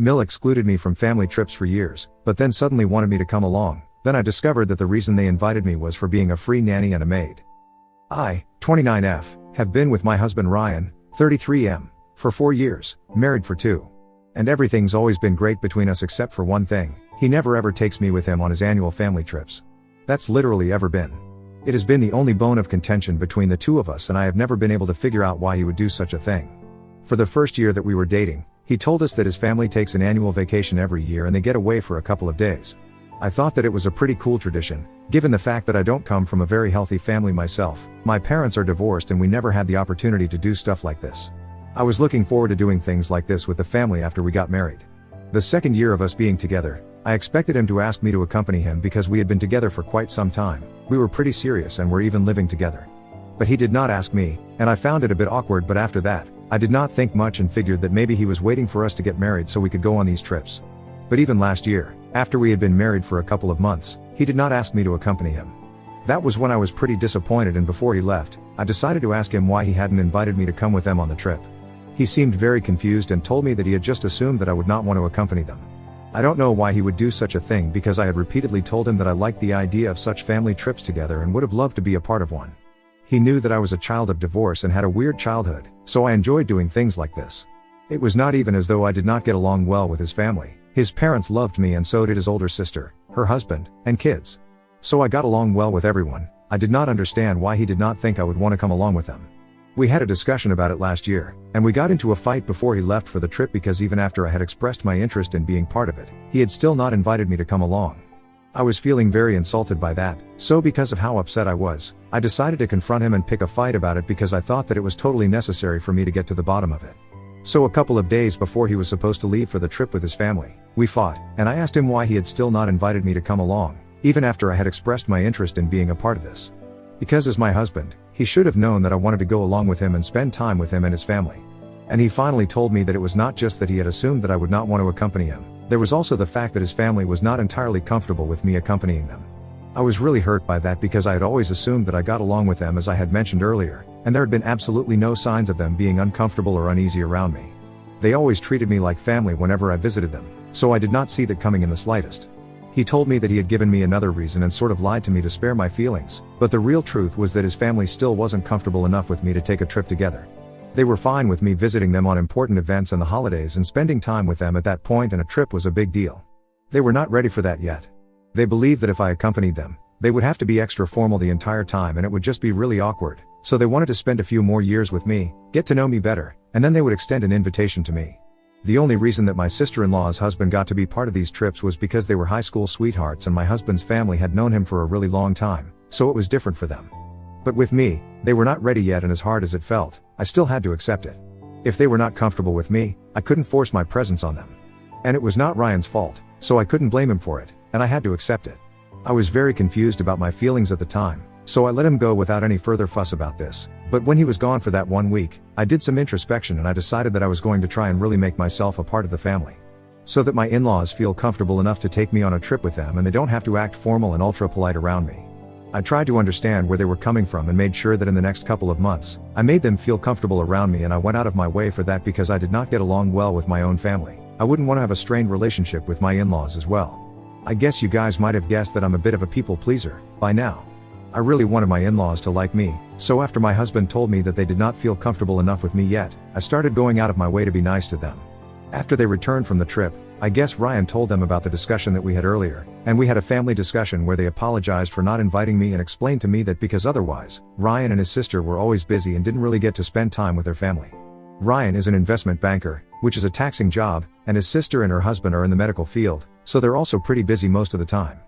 Mill excluded me from family trips for years, but then suddenly wanted me to come along. Then I discovered that the reason they invited me was for being a free nanny and a maid. I, 29F, have been with my husband Ryan, 33M, for 4 years, married for 2. And everything's always been great between us except for one thing: he never ever takes me with him on his annual family trips. That's literally ever been. It has been the only bone of contention between the two of us, and I have never been able to figure out why he would do such a thing. For the first year that we were dating, he told us that his family takes an annual vacation every year and they get away for a couple of days. I thought that it was a pretty cool tradition, given the fact that I don't come from a very healthy family myself. My parents are divorced and we never had the opportunity to do stuff like this. I was looking forward to doing things like this with the family after we got married. The second year of us being together, I expected him to ask me to accompany him because we had been together for quite some time. We were pretty serious and were even living together. But he did not ask me, and I found it a bit awkward. But after that, I did not think much and figured that maybe he was waiting for us to get married so we could go on these trips. But even last year, after we had been married for a couple of months, he did not ask me to accompany him. That was when I was pretty disappointed, and before he left, I decided to ask him why he hadn't invited me to come with them on the trip. He seemed very confused and told me that he had just assumed that I would not want to accompany them. I don't know why he would do such a thing, because I had repeatedly told him that I liked the idea of such family trips together and would have loved to be a part of one. He knew that I was a child of divorce and had a weird childhood, so I enjoyed doing things like this. It was not even as though I did not get along well with his family. His parents loved me and so did his older sister, her husband, and kids. So I got along well with everyone. I did not understand why he did not think I would want to come along with them. We had a discussion about it last year, and we got into a fight before he left for the trip because even after I had expressed my interest in being part of it, he had still not invited me to come along. I was feeling very insulted by that, so because of how upset I was, I decided to confront him and pick a fight about it because I thought that it was totally necessary for me to get to the bottom of it. So a couple of days before he was supposed to leave for the trip with his family, we fought, and I asked him why he had still not invited me to come along, even after I had expressed my interest in being a part of this. Because as my husband, he should have known that I wanted to go along with him and spend time with him and his family. And he finally told me that it was not just that he had assumed that I would not want to accompany him, there was also the fact that his family was not entirely comfortable with me accompanying them. I was really hurt by that because I had always assumed that I got along with them, as I had mentioned earlier, and there had been absolutely no signs of them being uncomfortable or uneasy around me. They always treated me like family whenever I visited them, so I did not see that coming in the slightest. He told me that he had given me another reason and sort of lied to me to spare my feelings, but the real truth was that his family still wasn't comfortable enough with me to take a trip together. They were fine with me visiting them on important events and the holidays and spending time with them at that point, and a trip was a big deal. They were not ready for that yet. They believed that if I accompanied them, they would have to be extra formal the entire time and it would just be really awkward, so they wanted to spend a few more years with me, get to know me better, and then they would extend an invitation to me. The only reason that my sister-in-law's husband got to be part of these trips was because they were high school sweethearts and my husband's family had known him for a really long time, so it was different for them. But with me, they were not ready yet, and as hard as it felt, I still had to accept it. If they were not comfortable with me, I couldn't force my presence on them. And it was not Ryan's fault, so I couldn't blame him for it, and I had to accept it. I was very confused about my feelings at the time, so I let him go without any further fuss about this. But when he was gone for that 1 week, I did some introspection and I decided that I was going to try and really make myself a part of the family. So that my in-laws feel comfortable enough to take me on a trip with them and they don't have to act formal and ultra polite around me. I tried to understand where they were coming from and made sure that in the next couple of months, I made them feel comfortable around me, and I went out of my way for that because I did not get along well with my own family. I wouldn't want to have a strained relationship with my in-laws as well. I guess you guys might have guessed that I'm a bit of a people pleaser by now. I really wanted my in-laws to like me, so after my husband told me that they did not feel comfortable enough with me yet, I started going out of my way to be nice to them. After they returned from the trip, I guess Ryan told them about the discussion that we had earlier, and we had a family discussion where they apologized for not inviting me and explained to me that because otherwise, Ryan and his sister were always busy and didn't really get to spend time with their family. Ryan is an investment banker, which is a taxing job, and his sister and her husband are in the medical field, so they're also pretty busy most of the time.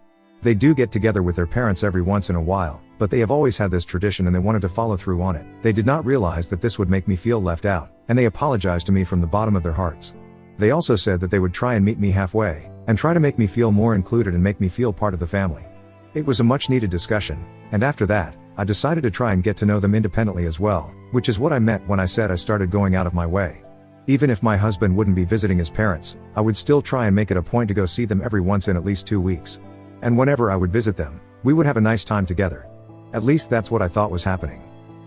They do get together with their parents every once in a while, but they have always had this tradition and they wanted to follow through on it. They did not realize that this would make me feel left out, and they apologized to me from the bottom of their hearts. They also said that they would try and meet me halfway, and try to make me feel more included and make me feel part of the family. It was a much needed discussion, and after that, I decided to try and get to know them independently as well, which is what I meant when I said I started going out of my way. Even if my husband wouldn't be visiting his parents, I would still try and make it a point to go see them every once in at least 2 weeks. And whenever I would visit them, we would have a nice time together. At least that's what I thought was happening.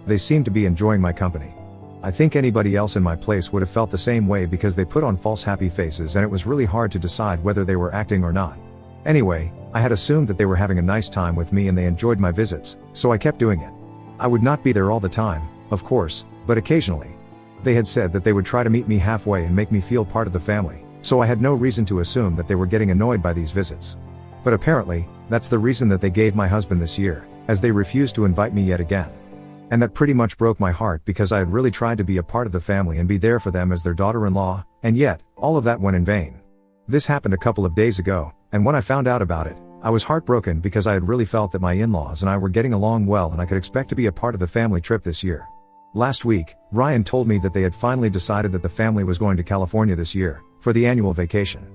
They seemed to be enjoying my company. I think anybody else in my place would have felt the same way because they put on false happy faces and it was really hard to decide whether they were acting or not. Anyway, I had assumed that they were having a nice time with me and they enjoyed my visits, so I kept doing it. I would not be there all the time, of course, but occasionally. They had said that they would try to meet me halfway and make me feel part of the family, so I had no reason to assume that they were getting annoyed by these visits. But apparently, that's the reason that they gave my husband this year, as they refused to invite me yet again. And that pretty much broke my heart because I had really tried to be a part of the family and be there for them as their daughter-in-law, and yet, all of that went in vain. This happened a couple of days ago, and when I found out about it, I was heartbroken because I had really felt that my in-laws and I were getting along well and I could expect to be a part of the family trip this year. Last week, Ryan told me that they had finally decided that the family was going to California this year, for the annual vacation.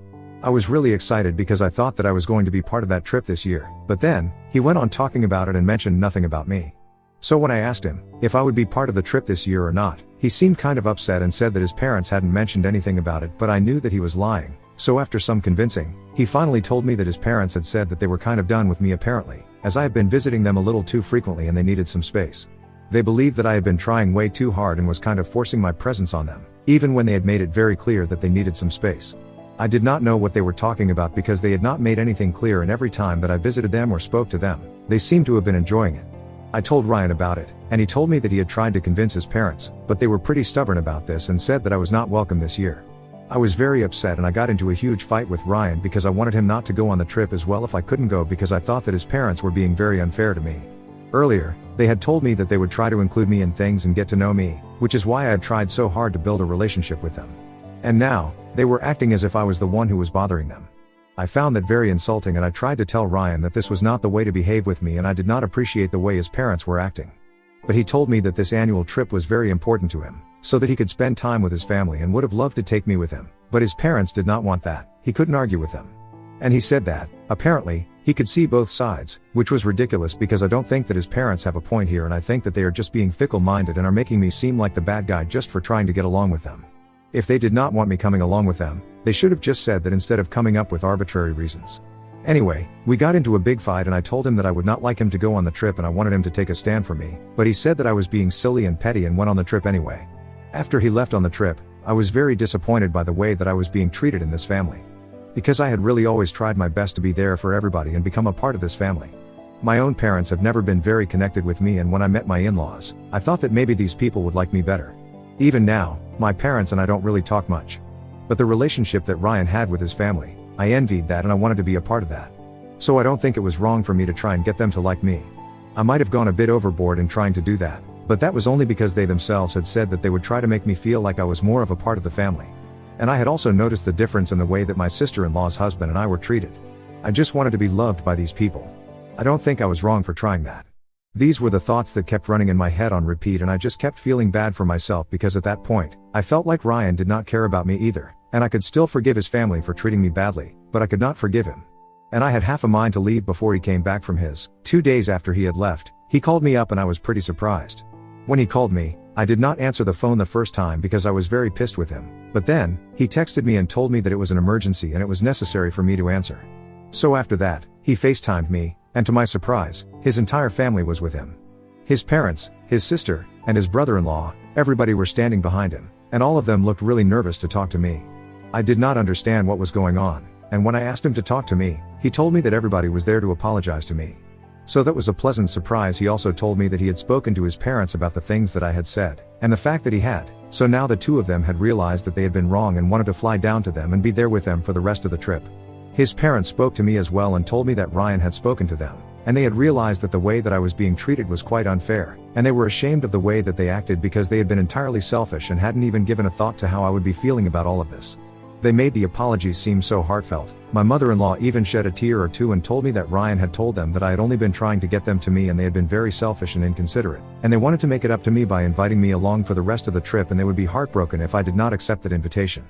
I was really excited because I thought that I was going to be part of that trip this year, but then, he went on talking about it and mentioned nothing about me. So when I asked him if I would be part of the trip this year or not, he seemed kind of upset and said that his parents hadn't mentioned anything about it, but I knew that he was lying. So after some convincing, he finally told me that his parents had said that they were kind of done with me apparently, as I had been visiting them a little too frequently and they needed some space. They believed that I had been trying way too hard and was kind of forcing my presence on them, even when they had made it very clear that they needed some space. I did not know what they were talking about because they had not made anything clear, and every time that I visited them or spoke to them, they seemed to have been enjoying it. I told Ryan about it, and he told me that he had tried to convince his parents, but they were pretty stubborn about this and said that I was not welcome this year. I was very upset and I got into a huge fight with Ryan because I wanted him not to go on the trip as well if I couldn't go because I thought that his parents were being very unfair to me. Earlier, they had told me that they would try to include me in things and get to know me, which is why I had tried so hard to build a relationship with them. And now, they were acting as if I was the one who was bothering them. I found that very insulting and I tried to tell Ryan that this was not the way to behave with me and I did not appreciate the way his parents were acting. But he told me that this annual trip was very important to him, so that he could spend time with his family and would have loved to take me with him, but his parents did not want that. He couldn't argue with them. And he said that, apparently, he could see both sides, which was ridiculous because I don't think that his parents have a point here and I think that they are just being fickle-minded and are making me seem like the bad guy just for trying to get along with them. If they did not want me coming along with them, they should have just said that instead of coming up with arbitrary reasons. Anyway, we got into a big fight and I told him that I would not like him to go on the trip and I wanted him to take a stand for me, but he said that I was being silly and petty and went on the trip anyway. After he left on the trip, I was very disappointed by the way that I was being treated in this family. Because I had really always tried my best to be there for everybody and become a part of this family. My own parents have never been very connected with me, and when I met my in-laws, I thought that maybe these people would like me better. Even now, my parents and I don't really talk much. But the relationship that Ryan had with his family, I envied that and I wanted to be a part of that. So I don't think it was wrong for me to try and get them to like me. I might have gone a bit overboard in trying to do that, but that was only because they themselves had said that they would try to make me feel like I was more of a part of the family. And I had also noticed the difference in the way that my sister-in-law's husband and I were treated. I just wanted to be loved by these people. I don't think I was wrong for trying that. These were the thoughts that kept running in my head on repeat, and I just kept feeling bad for myself because at that point, I felt like Ryan did not care about me either, and I could still forgive his family for treating me badly, but I could not forgive him. And I had half a mind to leave before he came back from his. 2 days after he had left, he called me up and I was pretty surprised. When he called me, I did not answer the phone the first time because I was very pissed with him, but then, he texted me and told me that it was an emergency and it was necessary for me to answer. So after that, he FaceTimed me, and to my surprise, his entire family was with him. His parents, his sister, and his brother-in-law, everybody were standing behind him, and all of them looked really nervous to talk to me. I did not understand what was going on, and when I asked him to talk to me, he told me that everybody was there to apologize to me. So that was a pleasant surprise. He also told me that he had spoken to his parents about the things that I had said, and the fact that he had, so now the two of them had realized that they had been wrong and wanted to fly down to them and be there with them for the rest of the trip. His parents spoke to me as well and told me that Ryan had spoken to them, and they had realized that the way that I was being treated was quite unfair, and they were ashamed of the way that they acted because they had been entirely selfish and hadn't even given a thought to how I would be feeling about all of this. They made the apologies seem so heartfelt. My mother-in-law even shed a tear or two and told me that Ryan had told them that I had only been trying to get them to me and they had been very selfish and inconsiderate, and they wanted to make it up to me by inviting me along for the rest of the trip, and they would be heartbroken if I did not accept that invitation.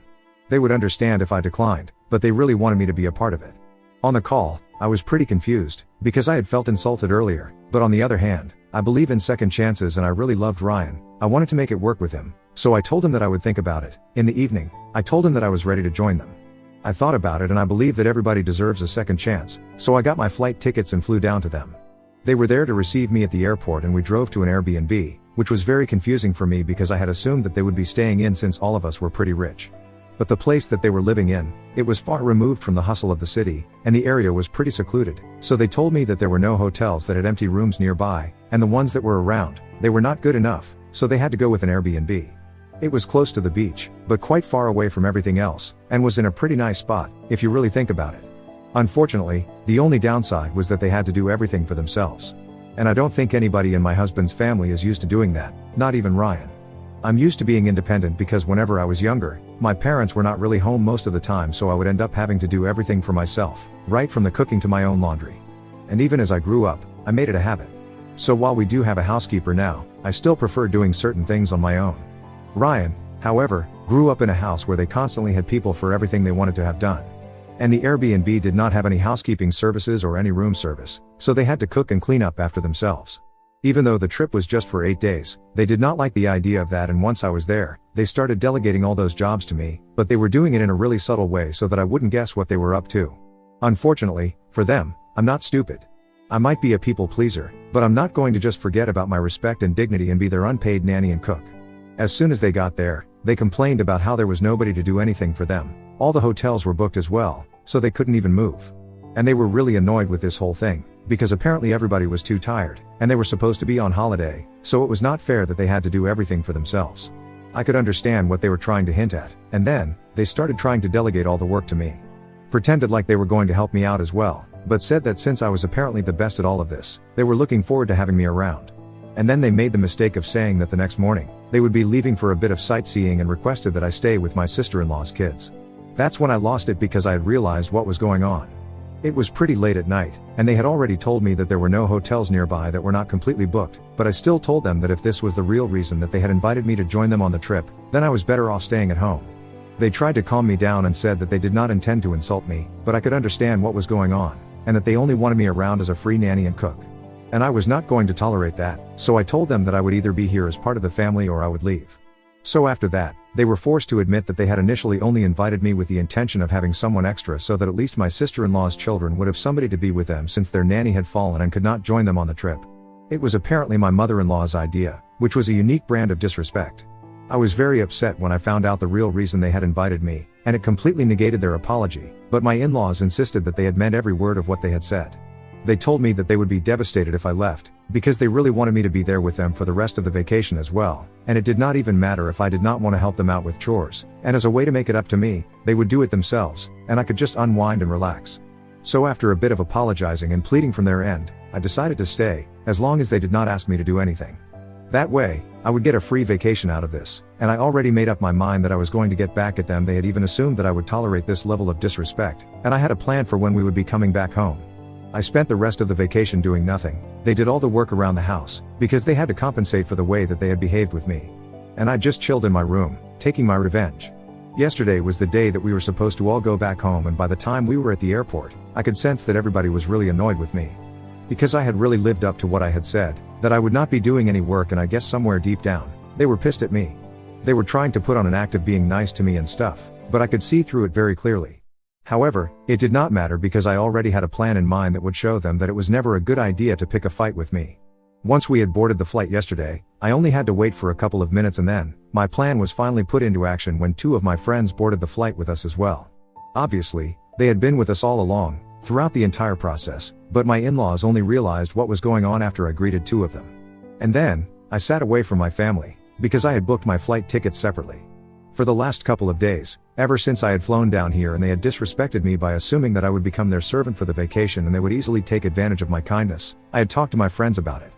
They would understand if I declined, but they really wanted me to be a part of it. On the call, I was pretty confused, because I had felt insulted earlier, but on the other hand, I believe in second chances and I really loved Ryan. I wanted to make it work with him, so I told him that I would think about it. In the evening, I told him that I was ready to join them. I thought about it and I believe that everybody deserves a second chance, so I got my flight tickets and flew down to them. They were there to receive me at the airport and we drove to an Airbnb, which was very confusing for me because I had assumed that they would be staying in since all of us were pretty rich. But the place that they were living in, it was far removed from the hustle of the city, and the area was pretty secluded, so they told me that there were no hotels that had empty rooms nearby, and the ones that were around, they were not good enough, so they had to go with an Airbnb. It was close to the beach, but quite far away from everything else, and was in a pretty nice spot, if you really think about it. Unfortunately, the only downside was that they had to do everything for themselves. And I don't think anybody in my husband's family is used to doing that, not even Ryan. I'm used to being independent because whenever I was younger, my parents were not really home most of the time, so I would end up having to do everything for myself, right from the cooking to my own laundry. And even as I grew up, I made it a habit. So while we do have a housekeeper now, I still prefer doing certain things on my own. Ryan, however, grew up in a house where they constantly had people for everything they wanted to have done. And the Airbnb did not have any housekeeping services or any room service, so they had to cook and clean up after themselves. Even though the trip was just for 8 days, they did not like the idea of that, and once I was there, they started delegating all those jobs to me, but they were doing it in a really subtle way so that I wouldn't guess what they were up to. Unfortunately, for them, I'm not stupid. I might be a people pleaser, but I'm not going to just forget about my respect and dignity and be their unpaid nanny and cook. As soon as they got there, they complained about how there was nobody to do anything for them. All the hotels were booked as well, so they couldn't even move. And they were really annoyed with this whole thing, because apparently everybody was too tired, and they were supposed to be on holiday, so it was not fair that they had to do everything for themselves. I could understand what they were trying to hint at, and then, they started trying to delegate all the work to me. Pretended like they were going to help me out as well, but said that since I was apparently the best at all of this, they were looking forward to having me around. And then they made the mistake of saying that the next morning, they would be leaving for a bit of sightseeing and requested that I stay with my sister-in-law's kids. That's when I lost it because I had realized what was going on. It was pretty late at night, and they had already told me that there were no hotels nearby that were not completely booked, but I still told them that if this was the real reason that they had invited me to join them on the trip, then I was better off staying at home. They tried to calm me down and said that they did not intend to insult me, but I could understand what was going on, and that they only wanted me around as a free nanny and cook. And I was not going to tolerate that, so I told them that I would either be here as part of the family or I would leave. So after that, they were forced to admit that they had initially only invited me with the intention of having someone extra so that at least my sister-in-law's children would have somebody to be with them since their nanny had fallen and could not join them on the trip. It was apparently my mother-in-law's idea, which was a unique brand of disrespect. I was very upset when I found out the real reason they had invited me, and it completely negated their apology, but my in-laws insisted that they had meant every word of what they had said. They told me that they would be devastated if I left, because they really wanted me to be there with them for the rest of the vacation as well, and it did not even matter if I did not want to help them out with chores, and as a way to make it up to me, they would do it themselves, and I could just unwind and relax. So after a bit of apologizing and pleading from their end, I decided to stay, as long as they did not ask me to do anything. That way, I would get a free vacation out of this, and I already made up my mind that I was going to get back at them. They had even assumed that I would tolerate this level of disrespect, and I had a plan for when we would be coming back home. I spent the rest of the vacation doing nothing. They did all the work around the house, because they had to compensate for the way that they had behaved with me. And I just chilled in my room, taking my revenge. Yesterday was the day that we were supposed to all go back home, and by the time we were at the airport, I could sense that everybody was really annoyed with me. Because I had really lived up to what I had said, that I would not be doing any work, and I guess somewhere deep down, they were pissed at me. They were trying to put on an act of being nice to me and stuff, but I could see through it very clearly. However, it did not matter because I already had a plan in mind that would show them that it was never a good idea to pick a fight with me. Once we had boarded the flight yesterday, I only had to wait for a couple of minutes, and then, my plan was finally put into action when 2 of my friends boarded the flight with us as well. Obviously, they had been with us all along, throughout the entire process, but my in-laws only realized what was going on after I greeted 2 of them. And then, I sat away from my family, because I had booked my flight tickets separately. For the last couple of days, ever since I had flown down here, and they had disrespected me by assuming that I would become their servant for the vacation and they would easily take advantage of my kindness, I had talked to my friends about it.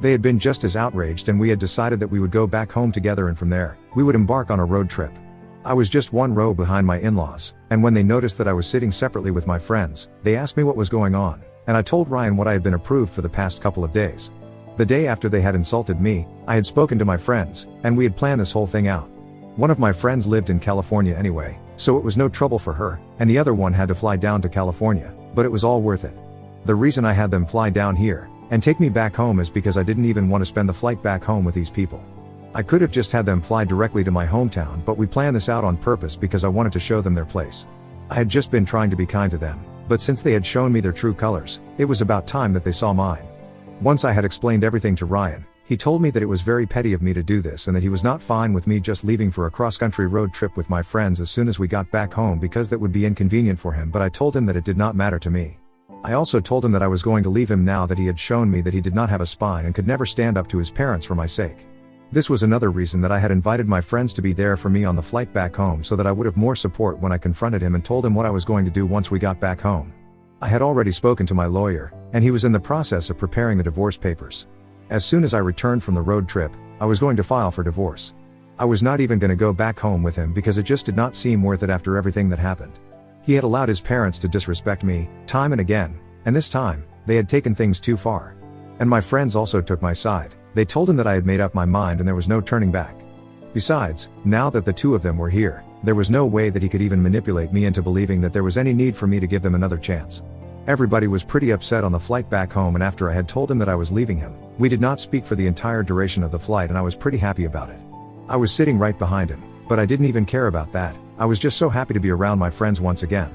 They had been just as outraged, and we had decided that we would go back home together, and from there, we would embark on a road trip. I was just 1 row behind my in-laws, and when they noticed that I was sitting separately with my friends, they asked me what was going on, and I told Ryan what I had been approved for the past couple of days. The day after they had insulted me, I had spoken to my friends, and we had planned this whole thing out. One of my friends lived in California anyway, so it was no trouble for her, and the other one had to fly down to California, but it was all worth it. The reason I had them fly down here, and take me back home, is because I didn't even want to spend the flight back home with these people. I could have just had them fly directly to my hometown, but we planned this out on purpose because I wanted to show them their place. I had just been trying to be kind to them, but since they had shown me their true colors, it was about time that they saw mine. Once I had explained everything to Ryan, he told me that it was very petty of me to do this and that he was not fine with me just leaving for a cross-country road trip with my friends as soon as we got back home because that would be inconvenient for him, but I told him that it did not matter to me. I also told him that I was going to leave him now that he had shown me that he did not have a spine and could never stand up to his parents for my sake. This was another reason that I had invited my friends to be there for me on the flight back home so that I would have more support when I confronted him and told him what I was going to do once we got back home. I had already spoken to my lawyer, and he was in the process of preparing the divorce papers. As soon as I returned from the road trip, I was going to file for divorce. I was not even going to go back home with him because it just did not seem worth it after everything that happened. He had allowed his parents to disrespect me, time and again, and this time, they had taken things too far. And my friends also took my side. They told him that I had made up my mind and there was no turning back. Besides, now that the two of them were here, there was no way that he could even manipulate me into believing that there was any need for me to give them another chance. Everybody was pretty upset on the flight back home, and after I had told him that I was leaving him, we did not speak for the entire duration of the flight, and I was pretty happy about it. I was sitting right behind him, but I didn't even care about that. I was just so happy to be around my friends once again.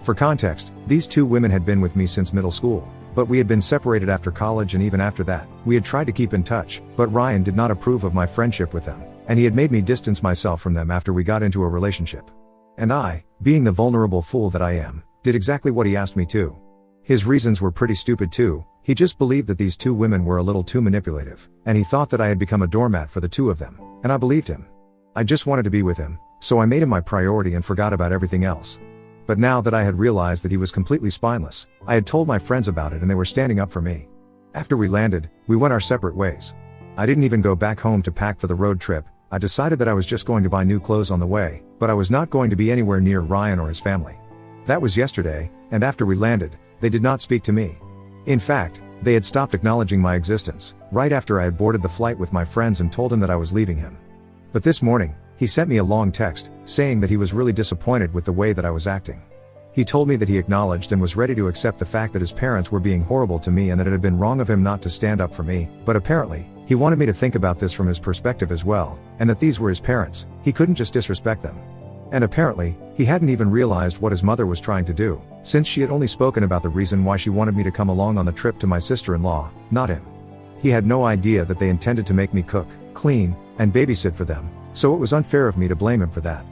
For context, these two women had been with me since middle school, but we had been separated after college, and even after that, we had tried to keep in touch, but Ryan did not approve of my friendship with them, and he had made me distance myself from them after we got into a relationship. And I, being the vulnerable fool that I am, did exactly what he asked me to. His reasons were pretty stupid too. He just believed that these two women were a little too manipulative, and he thought that I had become a doormat for the two of them, and I believed him. I just wanted to be with him, so I made him my priority and forgot about everything else. But now that I had realized that he was completely spineless, I had told my friends about it and they were standing up for me. After we landed, we went our separate ways. I didn't even go back home to pack for the road trip. I decided that I was just going to buy new clothes on the way, but I was not going to be anywhere near Ryan or his family. That was yesterday, and after we landed, they did not speak to me. In fact, they had stopped acknowledging my existence, right after I had boarded the flight with my friends and told him that I was leaving him. But this morning, he sent me a long text, saying that he was really disappointed with the way that I was acting. He told me that he acknowledged and was ready to accept the fact that his parents were being horrible to me and that it had been wrong of him not to stand up for me, but apparently, he wanted me to think about this from his perspective as well, and that these were his parents, he couldn't just disrespect them. And apparently, he hadn't even realized what his mother was trying to do, since she had only spoken about the reason why she wanted me to come along on the trip to my sister-in-law, not him. He had no idea that they intended to make me cook, clean, and babysit for them, so it was unfair of me to blame him for that.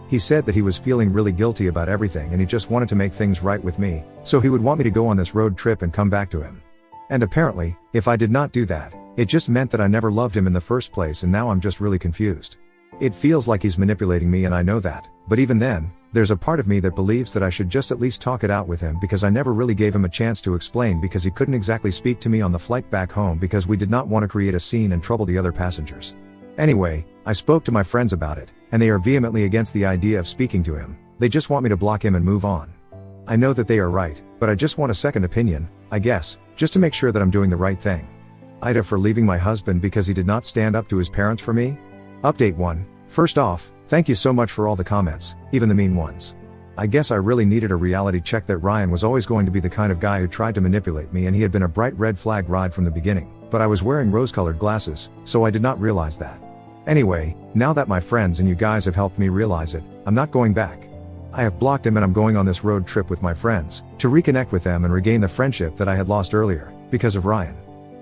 He said that he was feeling really guilty about everything and he just wanted to make things right with me, so he would want me to go on this road trip and come back to him. And apparently, if I did not do that, it just meant that I never loved him in the first place, and now I'm just really confused. It feels like he's manipulating me and I know that, but even then, there's a part of me that believes that I should just at least talk it out with him because I never really gave him a chance to explain because he couldn't exactly speak to me on the flight back home because we did not want to create a scene and trouble the other passengers. Anyway, I spoke to my friends about it, and they are vehemently against the idea of speaking to him. They just want me to block him and move on. I know that they are right, but I just want a second opinion, I guess, just to make sure that I'm doing the right thing. Ida for leaving my husband because he did not stand up to his parents for me? Update 1. First off, thank you so much for all the comments, even the mean ones. I guess I really needed a reality check that Ryan was always going to be the kind of guy who tried to manipulate me, and he had been a bright red flag ride from the beginning, but I was wearing rose-colored glasses, so I did not realize that. Anyway, now that my friends and you guys have helped me realize it, I'm not going back. I have blocked him and I'm going on this road trip with my friends, to reconnect with them and regain the friendship that I had lost earlier, because of Ryan.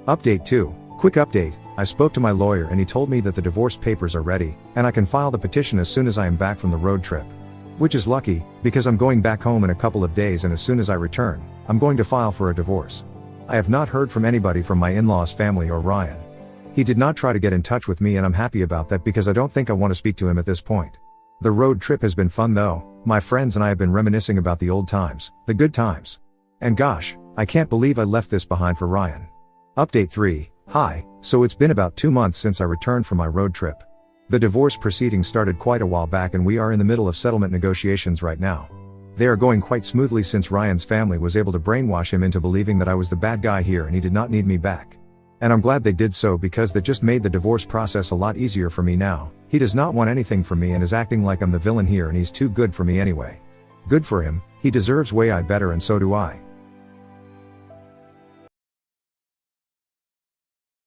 Update 2. Quick update, I spoke to my lawyer and he told me that the divorce papers are ready, and I can file the petition as soon as I am back from the road trip. Which is lucky, because I'm going back home in a couple of days, and as soon as I return, I'm going to file for a divorce. I have not heard from anybody from my in-laws' family or Ryan. He did not try to get in touch with me, and I'm happy about that because I don't think I want to speak to him at this point. The road trip has been fun though. My friends and I have been reminiscing about the old times, the good times. And gosh, I can't believe I left this behind for Ryan. Update 3. Hi, so it's been about 2 months since I returned from my road trip. The divorce proceedings started quite a while back and we are in the middle of settlement negotiations right now. They are going quite smoothly since Ryan's family was able to brainwash him into believing that I was the bad guy here and he did not need me back. And I'm glad they did so because that just made the divorce process a lot easier for me now. He does not want anything from me and is acting like I'm the villain here, and he's too good for me anyway. Good for him, he deserves way better, and so do I.